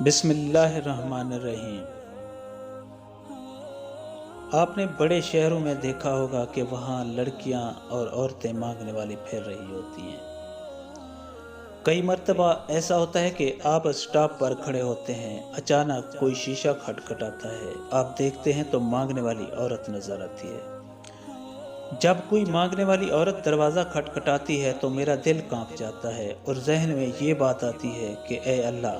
بسم اللہ الرحمن الرحیم۔ آپ نے بڑے شہروں میں دیکھا ہوگا کہ وہاں لڑکیاں اور عورتیں مانگنے والی پھر رہی ہوتی ہیں۔ کئی مرتبہ ایسا ہوتا ہے کہ آپ اسٹاپ پر کھڑے ہوتے ہیں، اچانک کوئی شیشہ کھٹکھٹاتا ہے، آپ دیکھتے ہیں تو مانگنے والی عورت نظر آتی ہے۔ جب کوئی مانگنے والی عورت دروازہ کھٹکھٹاتی ہے تو میرا دل کانپ جاتا ہے اور ذہن میں یہ بات آتی ہے کہ اے اللہ،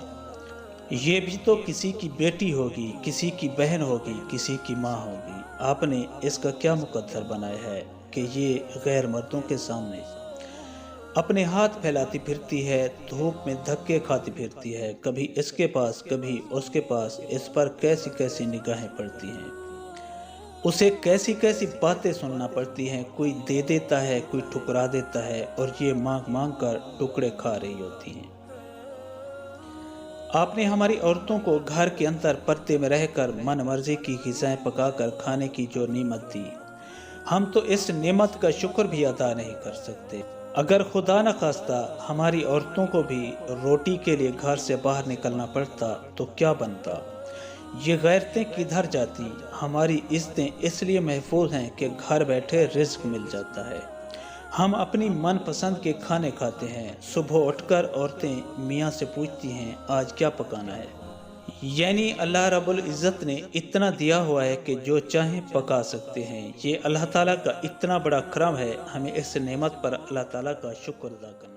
یہ بھی تو کسی کی بیٹی ہوگی، کسی کی بہن ہوگی، کسی کی ماں ہوگی۔ آپ نے اس کا کیا مقدر بنایا ہے کہ یہ غیر مردوں کے سامنے اپنے ہاتھ پھیلاتی پھرتی ہے، دھوپ میں دھکے کھاتی پھرتی ہے، کبھی اس کے پاس کبھی اس کے پاس، اس پر کیسی کیسی نگاہیں پڑتی ہیں، اسے کیسی کیسی باتیں سننا پڑتی ہیں، کوئی دے دیتا ہے، کوئی ٹھکرا دیتا ہے، اور یہ مانگ مانگ کر ٹکڑے کھا رہی ہوتی ہیں۔ آپ نے ہماری عورتوں کو گھر کے اندر پردے میں رہ کر من مرضی کی غذائیں پکا کر کھانے کی جو نعمت دی، ہم تو اس نعمت کا شکر بھی ادا نہیں کر سکتے۔ اگر خدا نہ خواستہ ہماری عورتوں کو بھی روٹی کے لیے گھر سے باہر نکلنا پڑتا تو کیا بنتا؟ یہ غیرتیں کدھر جاتی؟ ہماری عزتیں اس لیے محفوظ ہیں کہ گھر بیٹھے رزق مل جاتا ہے، ہم اپنی من پسند کے کھانے کھاتے ہیں۔ صبح اٹھ کر عورتیں میاں سے پوچھتی ہیں آج کیا پکانا ہے، یعنی اللہ رب العزت نے اتنا دیا ہوا ہے کہ جو چاہیں پکا سکتے ہیں۔ یہ اللہ تعالیٰ کا اتنا بڑا کرم ہے، ہمیں اس نعمت پر اللہ تعالیٰ کا شکر ادا کرنا